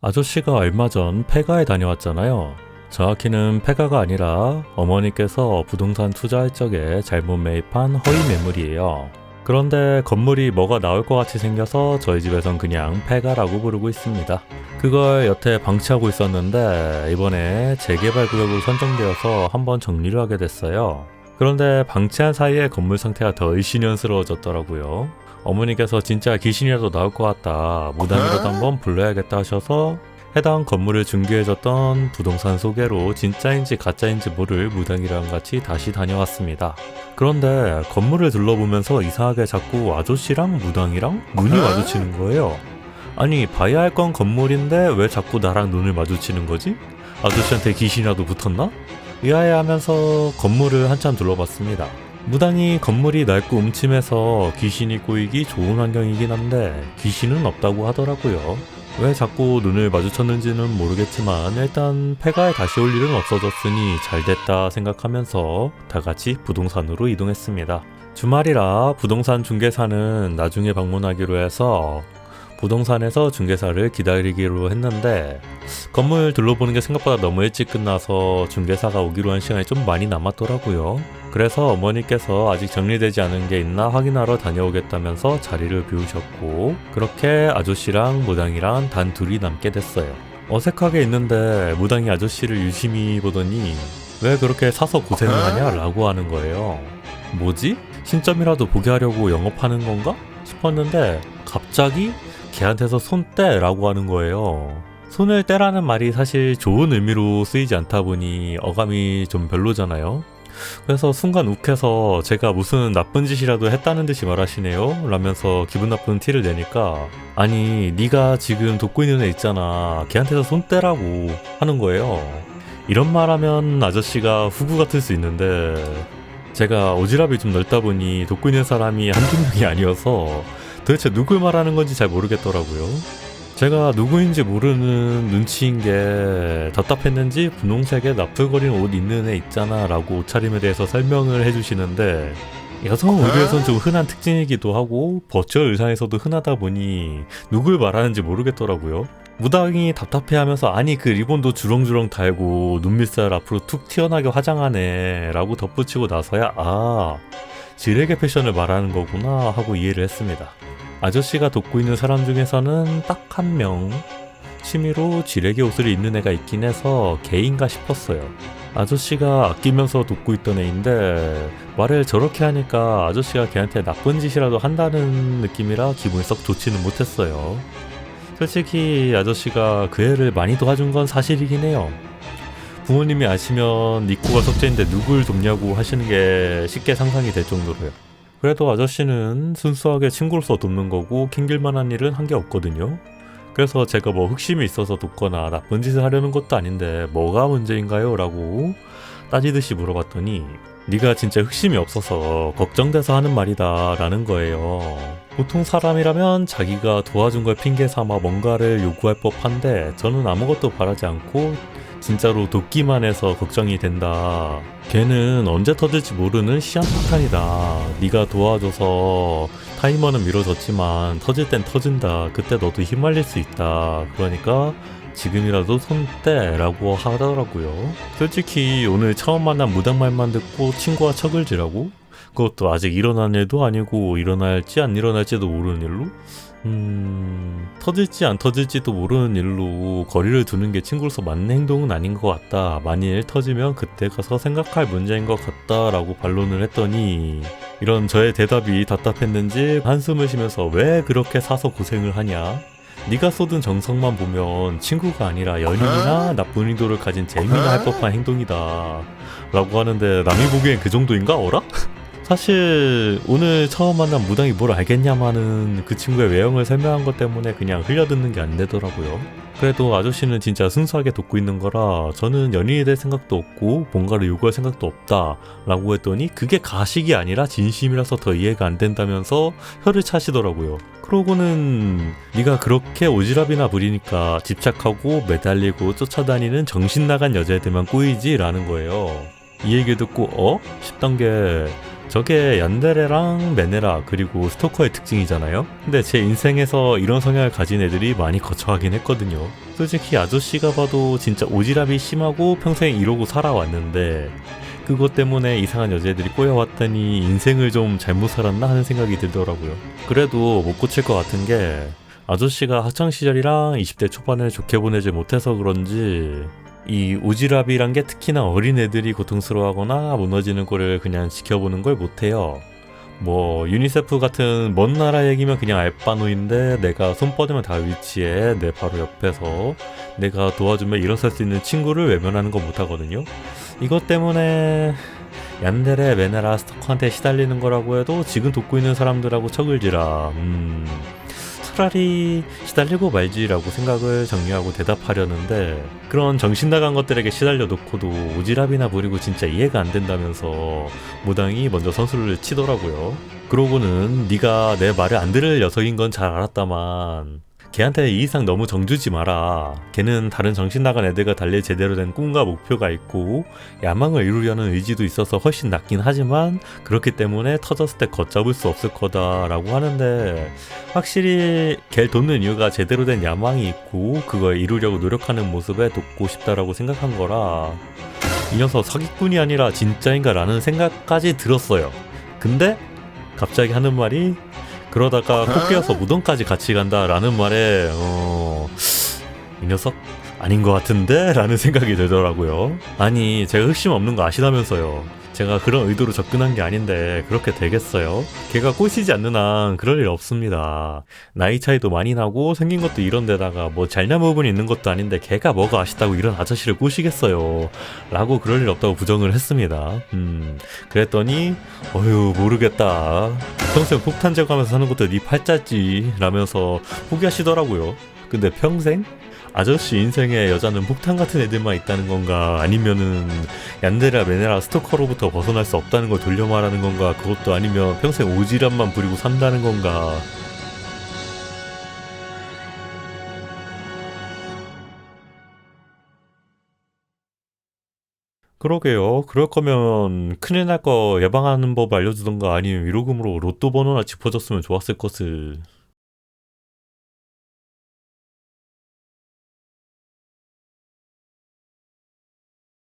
아저씨가 얼마 전 폐가에 다녀왔잖아요. 정확히는 폐가가 아니라 어머니께서 부동산 투자할 적에 잘못 매입한 허위 매물이에요. 그런데 건물이 뭐가 나올 것 같이 생겨서 저희 집에선 그냥 폐가라고 부르고 있습니다. 그걸 여태 방치하고 있었는데 이번에 재개발 구역으로 선정되어서 한번 정리를 하게 됐어요. 그런데 방치한 사이에 건물 상태가 더 일신연스러워졌더라고요. 어머니께서 진짜 귀신이라도 나올 것 같다, 무당이라도 한번 불러야겠다 하셔서 해당 건물을 중개해줬던 부동산 소개로 진짜인지 가짜인지 모를 무당이랑 같이 다시 다녀왔습니다. 그런데 건물을 둘러보면서 이상하게 자꾸 아저씨랑 무당이랑 눈이 마주치는 거예요. 아니, 봐야 할 건 건물인데 왜 자꾸 나랑 눈을 마주치는 거지? 아저씨한테 귀신이라도 붙었나? 의아해하면서 건물을 한참 둘러봤습니다. 무당이 건물이 낡고 음침해서 귀신이 꼬이기 좋은 환경이긴 한데 귀신은 없다고 하더라고요. 왜 자꾸 눈을 마주쳤는지는 모르겠지만 일단 폐가에 다시 올 일은 없어졌으니 잘됐다 생각하면서 다같이 부동산으로 이동했습니다. 주말이라 부동산 중개사는 나중에 방문하기로 해서 부동산에서 중개사를 기다리기로 했는데 건물 둘러보는 게 생각보다 너무 일찍 끝나서 중개사가 오기로 한 시간이 좀 많이 남았더라고요. 그래서 어머니께서 아직 정리되지 않은 게 있나 확인하러 다녀오겠다면서 자리를 비우셨고, 그렇게 아저씨랑 무당이랑 단 둘이 남게 됐어요. 어색하게 있는데 무당이 아저씨를 유심히 보더니 왜 그렇게 사서 고생을 하냐 라고 하는 거예요. 뭐지? 신점이라도 보게 하려고 영업하는 건가? 싶었는데 갑자기 걔한테서 손 떼라고 하는 거예요. 손을 떼라는 말이 사실 좋은 의미로 쓰이지 않다 보니 어감이 좀 별로잖아요. 그래서 순간 욱해서 제가 무슨 나쁜 짓이라도 했다는 듯이 말하시네요 라면서 기분 나쁜 티를 내니까, 아니 네가 지금 돕고 있는 애 있잖아, 걔한테서 손 떼라고 하는 거예요. 이런 말하면 아저씨가 후구 같을 수 있는데 제가 오지랖이 좀 넓다 보니 돕고 있는 사람이 한두 명이 아니어서 도대체 누굴 말하는 건지 잘 모르겠더라고요. 제가 누구인지 모르는 눈치인 게 답답했는지 분홍색에 나풀거리는 옷 입는 애 있잖아 라고 옷차림에 대해서 설명을 해주시는데, 여성 의류에선 좀 흔한 특징이기도 하고 버추얼 의상에서도 흔하다 보니 누굴 말하는지 모르겠더라고요. 무당이 답답해하면서 아니 그 리본도 주렁주렁 달고 눈밑살 앞으로 툭 튀어나게 화장하네 라고 덧붙이고 나서야 아, 지레게 패션을 말하는 거구나 하고 이해를 했습니다. 아저씨가 돕고 있는 사람 중에서는 딱 한 명 취미로 지레게 옷을 입는 애가 있긴 해서 걔인가 싶었어요. 아저씨가 아끼면서 돕고 있던 애인데 말을 저렇게 하니까 아저씨가 걔한테 나쁜 짓이라도 한다는 느낌이라 기분이 썩 좋지는 못했어요. 솔직히 아저씨가 그 애를 많이 도와준 건 사실이긴 해요. 부모님이 아시면 네 코가 석재인데 누굴 돕냐고 하시는 게 쉽게 상상이 될 정도로요. 그래도 아저씨는 순수하게 친구로서 돕는 거고 캥길만한 일은 한 게 없거든요. 그래서 제가 뭐 흑심이 있어서 돕거나 나쁜 짓을 하려는 것도 아닌데 뭐가 문제인가요? 라고 따지듯이 물어봤더니 네가 진짜 흑심이 없어서 걱정돼서 하는 말이다 라는 거예요. 보통 사람이라면 자기가 도와준 걸 핑계 삼아 뭔가를 요구할 법한데 저는 아무것도 바라지 않고 진짜로 돕기만 해서 걱정이 된다. 걔는 언제 터질지 모르는 시한폭탄이다. 네가 도와줘서 타이머는 미뤄졌지만 터질 땐 터진다. 그때 너도 휘말릴 수 있다. 그러니까 지금이라도 손 떼라고 하더라고요. 솔직히 오늘 처음 만난 무당 말만 듣고 친구와 척을 지라고? 그것도 아직 일어난 일도 아니고 일어날지 안 일어날지도 모르는 일로? 터질지 안 터질지도 모르는 일로 거리를 두는 게 친구로서 맞는 행동은 아닌 것 같다. 만일 터지면 그때 가서 생각할 문제인 것 같다 라고 반론을 했더니 이런 저의 대답이 답답했는지 한숨을 쉬면서 왜 그렇게 사서 고생을 하냐? 네가 쏟은 정성만 보면 친구가 아니라 연인이나 나쁜 의도를 가진 재미나 할 법한 행동이다 라고 하는데 남이 보기엔 그 정도인가? 어라? 사실 오늘 처음 만난 무당이 뭘 알겠냐마는 그 친구의 외형을 설명한 것 때문에 그냥 흘려듣는 게 안 되더라고요. 그래도 아저씨는 진짜 순수하게 돕고 있는 거라 저는 연인이 될 생각도 없고 뭔가를 요구할 생각도 없다 라고 했더니 그게 가식이 아니라 진심이라서 더 이해가 안 된다면서 혀를 차시더라고요. 그러고는 네가 그렇게 오지랖이나 부리니까 집착하고 매달리고 쫓아다니는 정신나간 여자애들만 꼬이지 라는 거예요. 이 얘기 듣고 싶던 게 저게 얀데레랑 메네라 그리고 스토커의 특징이잖아요. 근데 제 인생에서 이런 성향을 가진 애들이 많이 거쳐가긴 했거든요. 솔직히 아저씨가 봐도 진짜 오지랖이 심하고 평생 이러고 살아왔는데 그것 때문에 이상한 여자애들이 꼬여왔더니 인생을 좀 잘못 살았나 하는 생각이 들더라고요. 그래도 못 고칠 것 같은 게 아저씨가 학창시절이랑 20대 초반을 좋게 보내지 못해서 그런지 이 오지랖이란 게 특히나 어린애들이 고통스러워하거나 무너지는 꼴을 그냥 지켜보는 걸 못해요. 뭐 유니세프 같은 먼 나라 얘기면 그냥 알바노인데 내가 손 뻗으면 다 위치해 내 바로 옆에서 내가 도와주면 일어설 수 있는 친구를 외면하는 거 못하거든요. 이것 때문에 얀데레 메네라 스토커한테 시달리는 거라고 해도 지금 돕고 있는 사람들하고 척을지라 차라리 시달리고 말지라고 생각을 정리하고 대답하려는데 그런 정신 나간 것들에게 시달려 놓고도 오지랖이나 부리고 진짜 이해가 안 된다면서 무당이 먼저 선수를 치더라고요. 그러고는 네가 내 말을 안 들을 녀석인 건 잘 알았다만 걔한테 이 이상 너무 정주지 마라. 걔는 다른 정신 나간 애들과 달리 제대로 된 꿈과 목표가 있고 야망을 이루려는 의지도 있어서 훨씬 낫긴 하지만 그렇기 때문에 터졌을 때 걷잡을 수 없을 거다 라고 하는데 확실히 걔를 돕는 이유가 제대로 된 야망이 있고 그걸 이루려고 노력하는 모습에 돕고 싶다라고 생각한 거라 이 녀석 사기꾼이 아니라 진짜인가 라는 생각까지 들었어요. 근데 갑자기 하는 말이 그러다가 꼭 깨어서 무덤까지 같이 간다 라는 말에 이 녀석 아닌 것 같은데? 라는 생각이 들더라고요. 아니 제가 흑심 없는 거 아시다면서요. 제가 그런 의도로 접근한 게 아닌데 그렇게 되겠어요? 걔가 꼬시지 않는 한 그럴 일 없습니다. 나이 차이도 많이 나고 생긴 것도 이런데다가 뭐 잘난 부분이 있는 것도 아닌데 걔가 뭐가 아쉽다고 이런 아저씨를 꼬시겠어요 라고 그럴 일 없다고 부정을 했습니다. 그랬더니 어휴 모르겠다. 평생 폭탄 제거하면서 사는 것도 네 팔자지 라면서 포기하시더라고요. 근데 평생? 아저씨 인생에 여자는 폭탄 같은 애들만 있다는 건가 아니면은 얀데라 메네라 스토커로부터 벗어날 수 없다는 걸 돌려 말하는 건가 그것도 아니면 평생 오지랖만 부리고 산다는 건가. 그러게요. 그럴 거면 큰일 날 거 예방하는 법 알려주던가 아니면 위로금으로 로또 번호나 짚어줬으면 좋았을 것을.